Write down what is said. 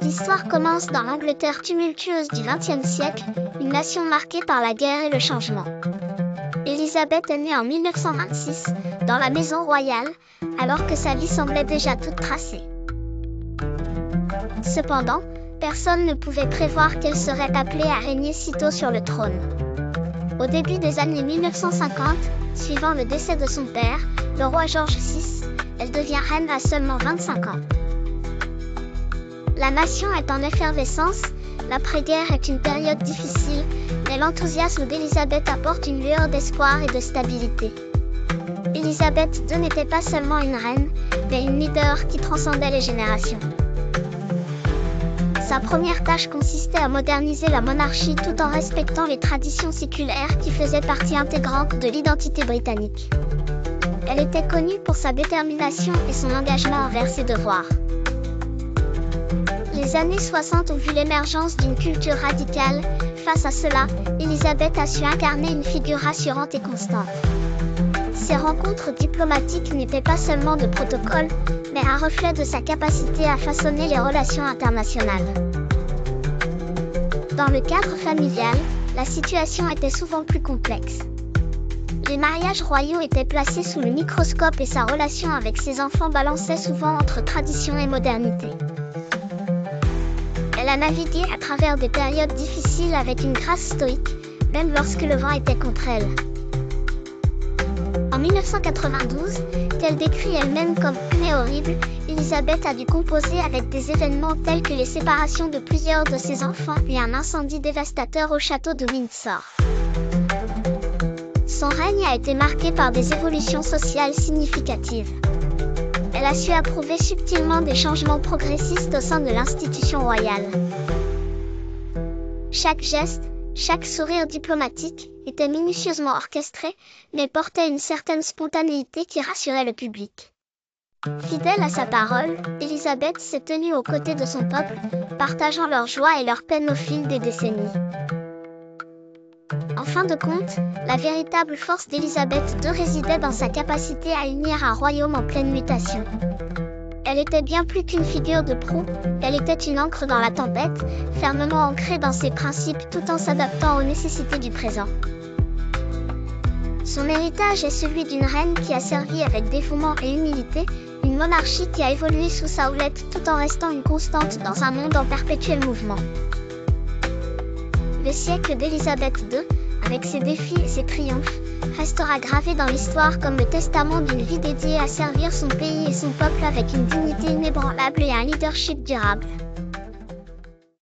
L'histoire commence dans l'Angleterre tumultueuse du XXe siècle, une nation marquée par la guerre et le changement. Élisabeth est née en 1926, dans la maison royale, alors que sa vie semblait déjà toute tracée. Cependant, personne ne pouvait prévoir qu'elle serait appelée à régner si tôt sur le trône. Au début des années 1950, suivant le décès de son père, le roi George VI, elle devient reine à seulement 25 ans. La nation est en effervescence, l'après-guerre est une période difficile, mais l'enthousiasme d'Élisabeth apporte une lueur d'espoir et de stabilité. Élisabeth II n'était pas seulement une reine, mais une leader qui transcendait les générations. Sa première tâche consistait à moderniser la monarchie tout en respectant les traditions séculaires qui faisaient partie intégrante de l'identité britannique. Elle était connue pour sa détermination et son engagement envers ses devoirs. Les années 60 ont vu l'émergence d'une culture radicale. Face à cela, Élisabeth a su incarner une figure rassurante et constante. Ces rencontres diplomatiques n'étaient pas seulement de protocole, mais un reflet de sa capacité à façonner les relations internationales. Dans le cadre familial, la situation était souvent plus complexe. Les mariages royaux étaient placés sous le microscope et sa relation avec ses enfants balançait souvent entre tradition et modernité. Elle a navigué à travers des périodes difficiles avec une grâce stoïque, même lorsque le vent était contre elle. En 1992, qu'elle décrit elle-même comme « mais horrible », Élisabeth a dû composer avec des événements tels que les séparations de plusieurs de ses enfants et un incendie dévastateur au château de Windsor. Son règne a été marqué par des évolutions sociales significatives. Elle a su approuver subtilement des changements progressistes au sein de l'institution royale. Chaque geste, chaque sourire diplomatique était minutieusement orchestré, mais portait une certaine spontanéité qui rassurait le public. Fidèle à sa parole, Élisabeth s'est tenue aux côtés de son peuple, partageant leur joie et leur peine au fil des décennies. En fin de compte, la véritable force d'Élisabeth II résidait dans sa capacité à unir un royaume en pleine mutation. Elle était bien plus qu'une figure de proue, elle était une ancre dans la tempête, fermement ancrée dans ses principes tout en s'adaptant aux nécessités du présent. Son héritage est celui d'une reine qui a servi avec dévouement et humilité, une monarchie qui a évolué sous sa houlette tout en restant une constante dans un monde en perpétuel mouvement. Le siècle d'Élisabeth II, avec ses défis et ses triomphes, restera gravé dans l'histoire comme le testament d'une vie dédiée à servir son pays et son peuple avec une dignité inébranlable et un leadership durable.